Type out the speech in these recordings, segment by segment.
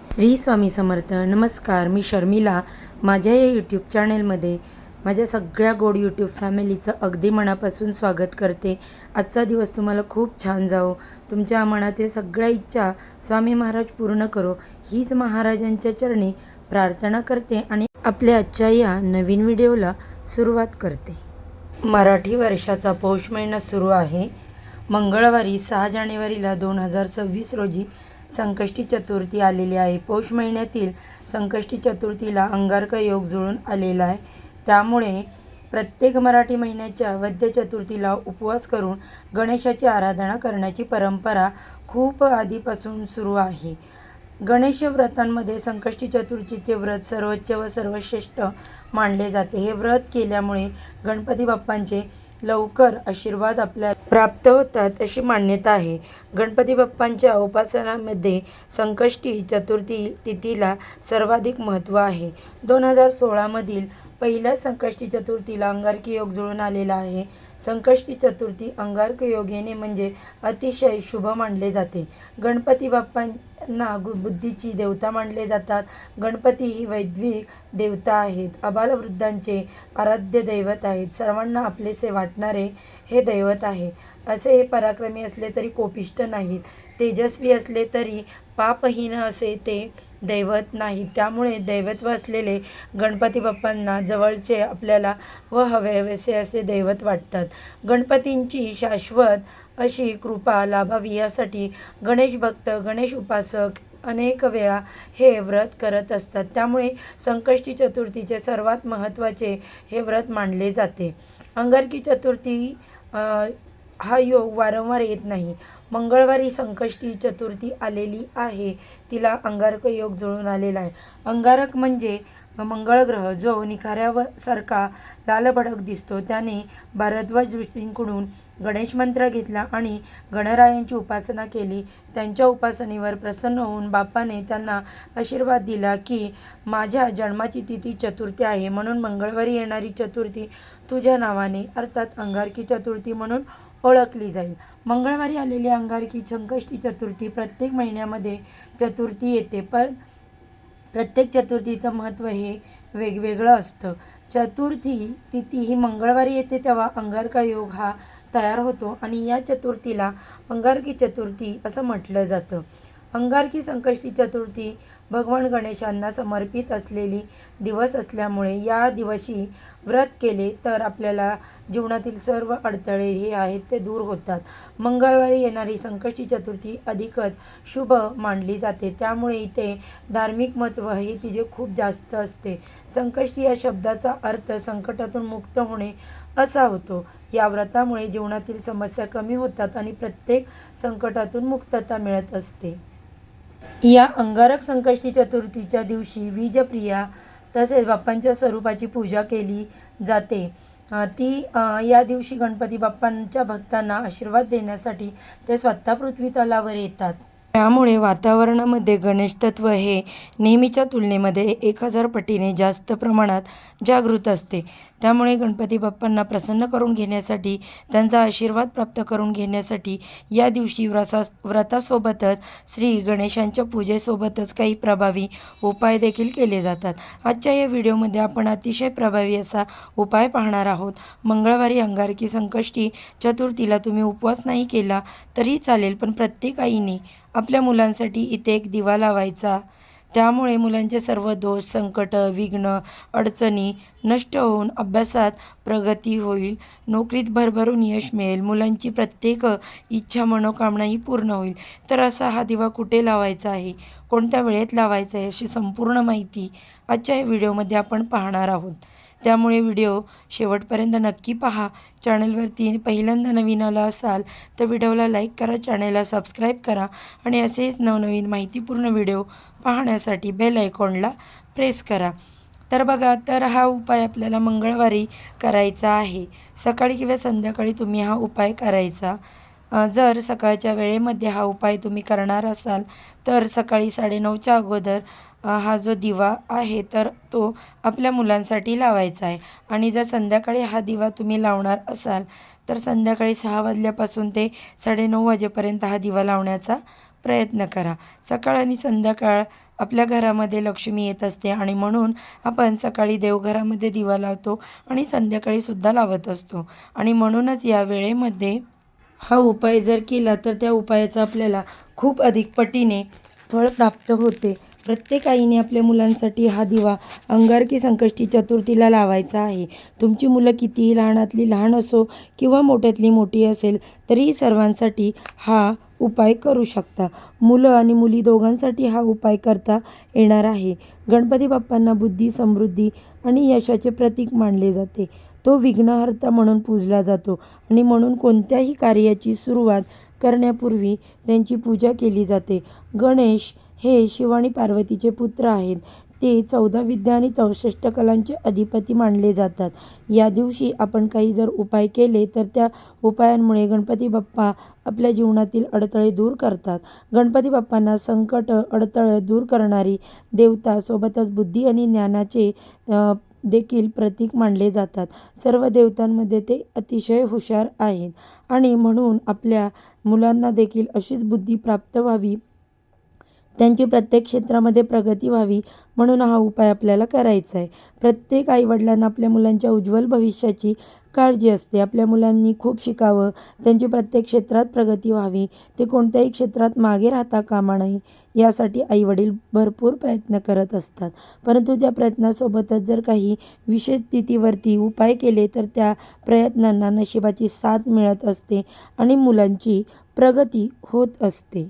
श्री स्वामी समर्थ. नमस्कार, मी शर्मिला. माझ्या या यूट्यूब चॅनलमध्ये माझ्या सगळ्या गोड यूट्यूब फॅमिलीचं अगदी मनापासून स्वागत करते. आजचा दिवस तुम्हाला खूप छान जावो, तुमच्या मनातील सगळ्या इच्छा स्वामी महाराज पूर्ण करो, हीच महाराजांच्या चरणी प्रार्थना करते आणि आपल्या आजच्या या नवीन व्हिडिओला सुरुवात करते. मराठी वर्षाचा पौष महिना सुरू आहे. मंगळवारी 6 जानेवारीला 2026 रोजी संकष्टी चतुर्थी आलेली आहे. पौष महिन्यातील संकष्टी चतुर्थीला अंगारक योग जुळून आलेला आहे. त्यामुळे प्रत्येक मराठी महिन्याच्या वद्य चतुर्थीला उपवास करून गणेशाची आराधना करण्याची परंपरा खूप आधीपासून सुरू आहे. गणेश व्रतांमध्ये संकष्टी चतुर्थीचे व्रत सर्वोच्च व सर्वश्रेष्ठ मानले जाते. हे व्रत केल्यामुळे गणपती बाप्पांचे लवकर आशीर्वाद आपल्याला प्राप्त होतात अशी मान्यता आहे. गणपती बाप्पांच्या उपासनामध्ये संकष्टी चतुर्थी तिथीला सर्वाधिक महत्त्व आहे. 2016 मधील पहिल्या संकष्टी चतुर्थीला अंगारकी योग जुळून आलेला आहे. संकष्टी चतुर्थी अंगारक योग येणे म्हणजे अतिशय शुभ मानले जाते. गणपती बाप्पांना बुद्धीची देवता मानले जातात. गणपती ही वैद्विक देवता आहेत. आबालवृद्धांचे आराध्य दैवत आहेत. सर्वांना आपलेसे वाटणारे हे दैवत आहे. असे हे पराक्रमी असले तरी कोपिष्ट नाहीत. तेजस्वी असले तरी पापहीन असे ते दैवत नाही. त्यामुळे दैवत्व असलेले गणपती बाप्पांना जवळचे आपल्याला व हवेसे असे दैवत वाटतात. गणपतींची शाश्वत अशी कृपा लाभावी यासाठी गणेश भक्त, गणेश उपासक अनेक वेळा हे व्रत करत असतात. त्यामुळे संकष्टी चतुर्थीचे सर्वात महत्त्वाचे हे व्रत मानले जाते. अंगारकी चतुर्थी हा योग वारंवार येत नाही. मंगळवारी संकष्टी चतुर्थी आलेली आहे, तिला अंगारक योग जुळून आलेला आहे. अंगारक म्हणजे मंगळ ग्रह जो निखाऱ्यासारखा लालभडक दिसतो. त्याने भारद्वाज ऋषींकडून गणेश मंत्र घेतला आणि गणरायांची उपासना केली. त्यांच्या उपासनेवर प्रसन्न होऊन बाप्पाने त्यांना आशीर्वाद दिला की माझ्या जन्माची तिथी चतुर्थी आहे, म्हणून मंगळवारी येणारी चतुर्थी तुझ्या नावाने अर्थात अंगारकी चतुर्थी म्हणून ओळखली जाईल. मंगळवारी आलेली अंगारकी संकष्टी चतुर्थी प्रत्येक महिन्यामध्ये चतुर्थी येते, पण प्रत्येक चतुर्थीचं महत्त्व हे वेगवेगळं असतं. चतुर्थी तिथी ही मंगळवारी येते तेव्हा अंगारक योग हा तयार होतो आणि या चतुर्थीला अंगारकी चतुर्थी असं म्हटलं जातं. अंगारकी संकष्टी चतुर्थी भगवान गणेशांना समर्पित असलेली दिवस असल्यामुळे या दिवशी व्रत केले तर आपल्याला जीवनातील सर्व अडथळे हे आहेत ते दूर होतात. मंगळवारी येणारी संकष्टी चतुर्थी अधिकच शुभ मानली जाते. त्यामुळे इथे धार्मिक महत्त्व हे तिचे खूप जास्त असते. संकष्टी या शब्दाचा अर्थ संकटातून मुक्त होणे असा होतो. या व्रतामुळे जीवनातील समस्या कमी होतात आणि प्रत्येक संकटातून मुक्तता मिळत असते. या अंगारक संकष्टी चतुर्थीच्या दिवशी वीजप्रिया तसेच बाप्पांच्या स्वरूपाची पूजा केली जाते. या दिवशी गणपती बाप्पांच्या भक्तांना आशीर्वाद देण्यासाठी ते स्वतः पृथ्वी तलावर येतात. त्यामुळे वातावरणामध्ये गणेश तत्व हे नेहमीच्या तुलनेमध्ये 1000 पटीने जास्त प्रमाणात जागृत असते. त्यामुळे गणपती बाप्पांना प्रसन्न करून घेण्यासाठी, त्यांचा आशीर्वाद प्राप्त करून घेण्यासाठी या दिवशी व्रतासोबतच श्री गणेशांच्या पूजेसोबतच काही प्रभावी उपाय देखील केले जातात. आजच्या या व्हिडिओमध्ये आपण अतिशय प्रभावी असा उपाय पाहणार आहोत. मंगळवारी अंगारकी संकष्टी चतुर्थीला तुम्ही उपवास नाही केला तरी चालेल, पण प्रत्येक आईने आपल्या मुलांसाठी इथे एक दिवा लावायचा. त्यामुळे मुलांचे सर्व दोष, संकट, विघ्न, अडचणी नष्ट होऊन अभ्यासात प्रगती होईल, नोकरीत भरभरून यश मिळेल, मुलांची प्रत्येक इच्छा मनोकामनाही पूर्ण होईल. तर असा हा दिवा कुठे लावायचा आहे, कोणत्या वेळेत लावायचा आहे, अशी संपूर्ण माहिती आजच्या या व्हिडिओमध्ये आपण पाहणार आहोत. त्यामुळे व्हिडिओ शेवटपर्यंत नक्की पहा. चॅनलवरती पहिल्यांदा नवीन आला असाल तर व्हिडिओला लाईक करा, चॅनलला सबस्क्राईब करा आणि असेच नवनवीन माहितीपूर्ण व्हिडिओ पाहण्यासाठी बेल आयकॉनला प्रेस करा. तर बघा, तर हा उपाय आपल्याला मंगळवारी करायचा आहे. सकाळी किंवा संध्याकाळी तुम्ही हा उपाय करायचा. जर सकाळच्या वेळेमध्ये हा उपाय तुम्ही करणार असाल तर सकाळी 9:30च्या अगोदर हा जो दिवा आहे तर तो आपल्या मुलांसाठी लावायचा आहे. आणि जर संध्याकाळी हा दिवा तुम्ही लावणार असाल तर संध्याकाळी 6 वाजल्यापासून ते 9:30 वाजेपर्यंत हा दिवा लावण्याचा प्रयत्न करा. सकाळ आणि संध्याकाळ आपल्या घरामध्ये लक्ष्मी येत असते आणि म्हणून आपण सकाळी देवघरामध्ये दिवा लावतो आणि संध्याकाळीसुद्धा लावत असतो आणि म्हणूनच या वेळेमध्ये हा उपाय जर केला तर त्या उपायाचा आपल्याला खूप अधिक पटीने फळ प्राप्त होते. प्रत्येक आईने आपल्या मुलांसाठी हा दिवा अंगारकी संकष्टी चतुर्थीला लावायचा आहे. तुमची मुलं कितीही लहानातली लहान असो किंवा मोठ्यातली मोठी असेल तरीही सर्वांसाठी हा उपाय करू शकता. मुलं आणि मुली दोघांसाठी हा उपाय करता येणार आहे. गणपती बाप्पांना बुद्धी, समृद्धी आणि यशाचे प्रतीक मानले जाते. तो विघ्नहर्ता म्हणून पूजला जातो आणि म्हणून कोणत्याही कार्याची सुरुवात करण्यापूर्वी त्यांची पूजा केली जाते. गणेश हे शिव आणि पार्वतीचे पुत्र आहेत. ते 14 विद्या आणि 64 कलांचे अधिपती मानले जातात. या दिवशी आपण काही जर उपाय केले तर त्या उपायांमुळे गणपती बाप्पा आपल्या जीवनातील अडथळे दूर करतात. गणपती बाप्पांना संकट, अडथळे दूर करणारी देवता, सोबतच बुद्धी आणि ज्ञानाचे देखील प्रतीक मानले जातात. सर्व देवतांमध्ये ते अतिशय हुशार आहेत आणि म्हणून आपल्या मुलांना देखील अशीच बुद्धी प्राप्त व्हावी, त्यांची प्रत्येक क्षेत्रामध्ये प्रगती व्हावी म्हणून हा उपाय आपल्याला करायचा आहे. प्रत्येक आईवडिलांना आपल्या मुलांच्या उज्ज्वल भविष्याची काळजी असते. आपल्या मुलांनी खूप शिकावं, त्यांची प्रत्येक क्षेत्रात प्रगती व्हावी, ते कोणत्याही क्षेत्रात मागे राहता कामा नये यासाठी आईवडील भरपूर प्रयत्न करत असतात. परंतु त्या प्रयत्नासोबतच जर काही विशेष तिथीवरती उपाय केले तर त्या प्रयत्नांना नशिबाची साथ मिळत असते आणि मुलांची प्रगती होत असते.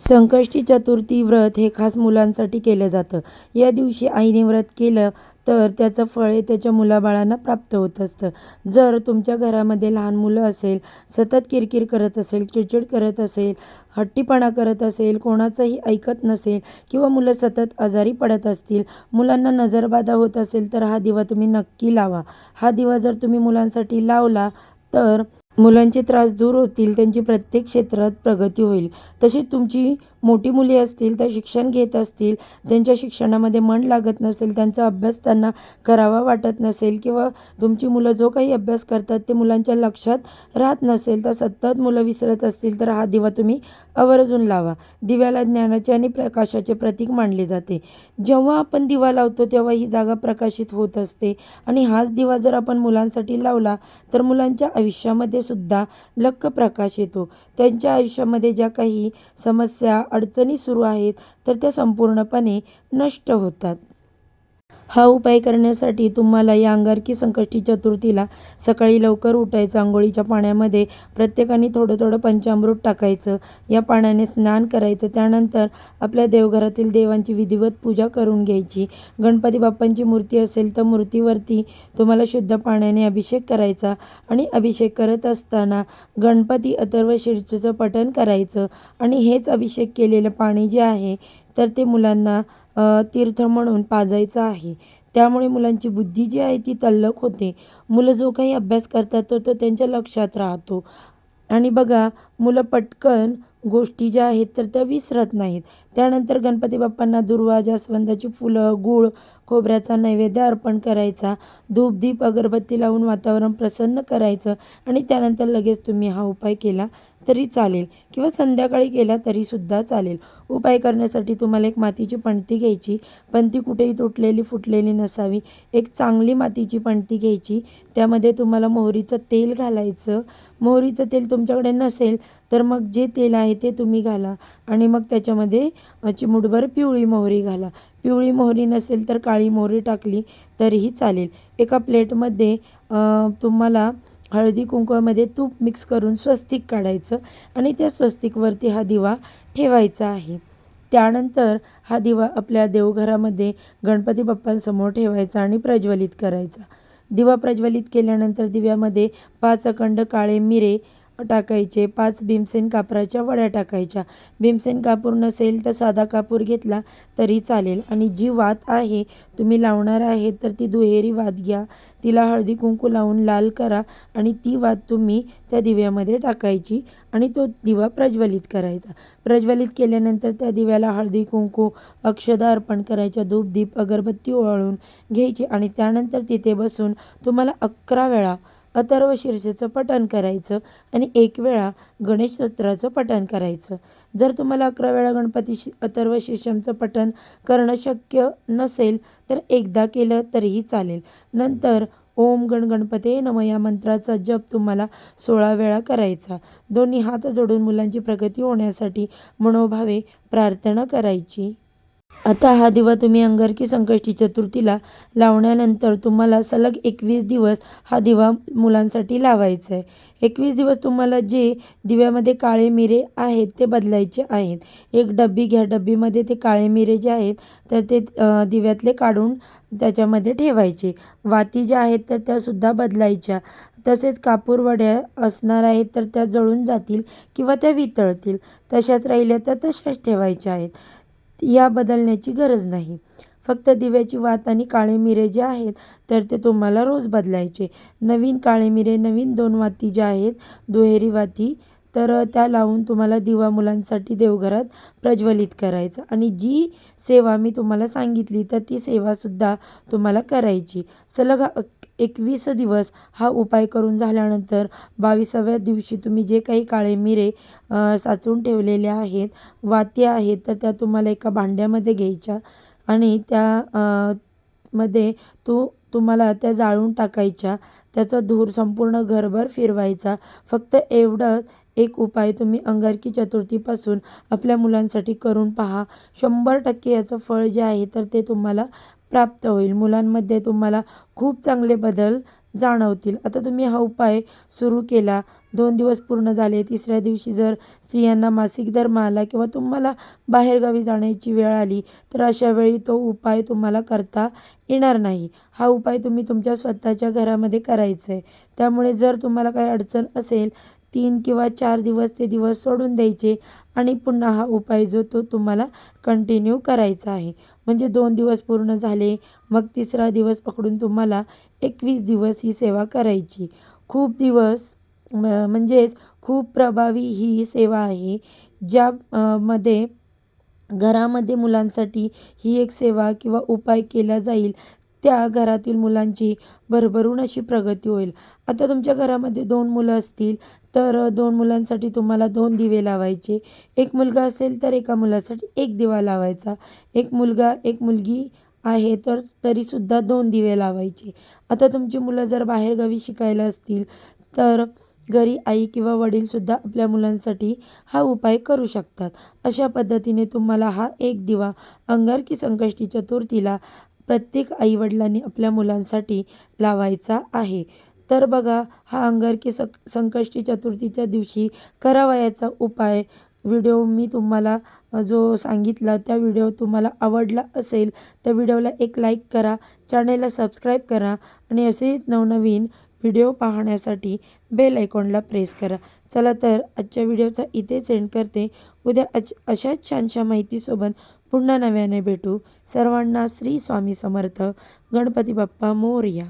संकष्टी चतुर्थी व्रत हे खास मुलांसाठी केलं जातं. या दिवशी आईने व्रत केलं तर त्याचं फळ हे त्याच्या मुलाबाळांना प्राप्त होत असतं. जर तुमच्या घरामध्ये लहान मुलं असेल, सतत किरकिर करत असेल, चिडचिड करत असेल, हट्टीपणा करत असेल, कोणाचंही ऐकत नसेल किंवा मुलं सतत आजारी पडत असतील, मुलांना नजरबाधा होत असेल तर हा दिवा तुम्ही नक्की लावा. हा दिवा जर तुम्ही मुलांसाठी लावला तर मुलांचे त्रास दूर होतील, त्यांची प्रत्येक क्षेत्रात प्रगती होईल. तशीच तुमची मोठी मुली असतील तर शिक्षण घेत असतील, त्यांच्या शिक्षणामध्ये मन लागत नसेल, त्यांचा अभ्यास त्यांना करावा वाटत नसेल किंवा तुमची मुलं जो काही अभ्यास करतात ते मुलांच्या लक्षात राहत नसेल, तर सतत मुलं विसरत असतील तर हा दिवा तुम्ही आवर्जून लावा. दिव्याला ज्ञानाचे आणि प्रकाशाचे प्रतीक मानले जाते. जेव्हा आपण दिवा लावतो तेव्हा ही जागा प्रकाशित होत असते आणि हाच दिवा जर आपण मुलांसाठी लावला तर मुलांच्या आयुष्यामध्ये सुद्धा लख्ख प्रकाश येतो. त्यांच्या आयुष्यामध्ये ज्या काही समस्या, अडचणी सुरू आहेत तर त्या संपूर्णपणे नष्ट होतात. हा उपाय करण्यासाठी तुम्हाला या अंगारकी संकष्टी चतुर्थीला सकाळी लवकर उठायचं. अंघोळीच्या पाण्यामध्ये प्रत्येकाने थोडं थोडं पंचामृत टाकायचं. या पाण्याने स्नान करायचं. त्यानंतर आपल्या देवघरातील देवांची विधिवत पूजा करून घ्यायची. गणपती बाप्पांची मूर्ती असेल तर मूर्तीवरती तुम्हाला शुद्ध पाण्याने अभिषेक करायचा आणि अभिषेक करत असताना गणपती अथर्वशीर्षचं पठण करायचं आणि हेच अभिषेक केलेलं पाणी जे आहे तर ते मुलांना तीर्थ म्हणून पाजायचं आहे. त्यामुळे मुलांची बुद्धी जी आहे ती तल्लख होते. मुलं जो काही अभ्यास करतात तो त्यांच्या लक्षात राहतो आणि बघा, मुलं पटकन गोष्टी ज्या आहेत तर त्या विसरत नाहीत. त्यानंतर गणपती बाप्पांना दुर्वा, जास्वंदाची फुलं, गूळ, खोबऱ्याचा नैवेद्य अर्पण करायचा. धूप, दीप, अगरबत्ती लावून वातावरण प्रसन्न करायचं आणि त्यानंतर लगेच तुम्ही हा उपाय केला तरी चालेल किंवा संध्याकाळी केला तरीसुद्धा चालेल. उपाय करण्यासाठी तुम्हाला एक मातीची पणती घ्यायची. पणती कुठेही तुटलेली, फुटलेली नसावी. एक चांगली मातीची पणती घ्यायची. त्यामध्ये तुम्हाला मोहरीचं तेल घालायचं. मोहरीचं तेल तुमच्याकडे नसेल तर मग जे तेल आहे ते तुम्ही घाला आणि मग त्याच्यामध्ये चिमूटभर पिवळी मोहरी घाला. पिवळी मोहरी नसेल तर काळी मोहरी टाकली तरीही चालेल. एका प्लेटमध्ये तुम्हाला हळदी कुंकवामध्ये तूप मिक्स करून स्वस्तिक काढायचं आणि त्या स्वस्तिकवरती हा दिवा ठेवायचा आहे. त्यानंतर हा दिवा आपल्या देवघरामध्ये गणपती बाप्पांसमोर ठेवायचा आणि प्रज्वलित करायचा. दिवा प्रज्वलित केल्यानंतर दिव्यामध्ये 5 अखंड काळे मिरे टाकायचे. 5 भीमसेन कापराच्या वड्या टाकायच्या. भीमसेन कापूर नसेल तर साधा कापूर घेतला तरी चालेल आणि जी वात आहे तुम्ही लावणार आहे तर ती दुहेरी वात घ्या. तिला हळदी कुंकू लावून लाल करा आणि ती वात तुम्ही त्या दिव्यामध्ये टाकायची आणि तो दिवा प्रज्वलित करायचा. प्रज्वलित केल्यानंतर त्या दिव्याला हळदी कुंकू, अक्षदा अर्पण करायच्या. धूप, दीप, अगरबत्ती ओवाळून घ्यायची आणि त्यानंतर तिथे बसून तुम्हाला 11 वेळा अथर्वशीर्षेचं पठण करायचं आणि 1 वेळा गणेश स्तोत्राचं पठण करायचं. जर तुम्हाला 11 वेळा अथर्वशीर्षाचं पठण करणं शक्य नसेल तर एकदा केलं तरीही चालेल. नंतर ओम गण गणपते नमः या मंत्राचा जप तुम्हाला 16 वेळा करायचा. दोन्ही हात जोडून मुलांची प्रगती होण्यासाठी मनोभावे प्रार्थना करायची. आता हा दिवा तुम्ही अंगारकी संकष्टी चतुर्थीला लावण्यानंतर तुम्हाला सलग 21 दिवस हा दिवा मुलांसाठी लावायचा आहे. 21 दिवस तुम्हाला जे दिव्यामध्ये काळे मिरे आहेत ते बदलायचे आहेत. एक डब्बी घ्या, डब्बीमध्ये ते काळे मिरे जे आहेत तर ते दिव्यातले काढून त्याच्यामध्ये ठेवायचे. वाती ज्या आहेत तर त्यासुद्धा बदलायच्या. तसेच कापूर वड्या असणार आहेत तर त्या जळून जातील किंवा त्या वितळतील. तशाच राहिल्या तर तशाच ठेवायच्या आहेत. या बदलण्याची गरज नाही. फक्त दिव्याची वात आणि काळे मिरे जे आहेत तर ते तुम्हाला रोज बदलायचे. नवीन काळे मिरे, नवीन 2 वाती ज्या आहेत दुहेरी वाती तर त्या लावून तुम्हाला दिवा मुलांसाठी देवघरात प्रज्वलित करायचा. आणि जी सेवा मी तुम्हाला सांगितली तर ती सेवासुद्धा तुम्हाला करायची. सलग 21 दिवस हा उपाय करून झाल्यानंतर 22व्या दिवशी तुम्ही जे काही काळे मिरे साचवून ठेवलेले आहेत, वाती आहेत तर त्या तुम्हाला एका भांड्यामध्ये घ्यायच्या आणि त्या मध्ये तुम्हाला त्या जाळून टाकायच्या. त्याचा धूर संपूर्ण घरभर फिरवायचा. फक्त एवढं एक उपाय तुम्ही अंगारकी चतुर्थीपासून आपल्या मुलांसाठी करून पहा. 100% याचं फळ जे आहे तर ते तुम्हाला प्राप्त होईल. मुलांमध्ये तुम्हाला खूप चांगले बदल जाणवतील. आता तुम्ही हा उपाय सुरू केला, 2 दिवस पूर्ण झाले. 3ऱ्या दिवशी जर स्त्रियांना मासिक धर्म आला किंवा तुम्हाला बाहेरगावी जाण्याची वेळ आली तर अशा वेळी तो उपाय तुम्हाला करता येणार नाही. हा उपाय तुम्ही तुमच्या स्वतःच्या घरामध्ये करायचा आहे. त्यामुळे जर तुम्हाला काही अडचण असेल 3 किंवा 4 दिवस ते दिवस सोडून द्यायचे आणि पुन्हा हा उपाय जो तो तुम्हाला कंटिन्यू करायचा आहे. म्हणजे 2 दिवस पूर्ण झाले, मग 3रा दिवस पकडून तुम्हाला 21 दिवस ही सेवा करायची. खूप दिवस म्हणजेच खूप प्रभावी ही सेवा आहे. ज्या मध्ये घरामध्ये मुलांसाठी ही एक सेवा किंवा उपाय केला जाईल त्या घरातील मुलांची भरभरून अशी प्रगती होईल. आता तुमच्या घरामध्ये 2 मुलं असतील तर 2 मुलांसाठी तुम्हाला 2 दिवे लावायचे. एक मुलगा असेल तर एका मुलासाठी 1 दिवा लावायचा. एक मुलगा, एक मुलगी आहे तर तरीसुद्धा 2 दिवे लावायचे. आता तुमची मुलं जर बाहेरगावी शिकायला असतील तर घरी आई किंवा वडीलसुद्धा आपल्या मुलांसाठी हा उपाय करू शकतात. अशा पद्धतीने तुम्हाला हा 1 दिवा अंगारकी संकष्टी चतुर्थीला प्रत्येक आईवडिलांनी आपल्या मुलांसाठी लावायचा आहे. तर बघा, हा अंगारकी संकष्टी चतुर्थीच्या दिवशी करावयाचा उपाय व्हिडिओ मी तुम्हाला जो सांगितला त्या व्हिडिओ तुम्हाला आवडला असेल तर व्हिडिओला एक लाईक करा, चॅनेलला सबस्क्राईब करा आणि असे नवनवीन व्हिडिओ पाहण्यासाठी बेल आयकॉनला प्रेस करा. चला तर आजच्या व्हिडिओचा इथेच एंड करते. उद्या अशाच छानशा माहितीसोबत पुन्हा नव्याने भेटू. सर्वांना श्री स्वामी समर्थ. गणपती बाप्पा मोरया.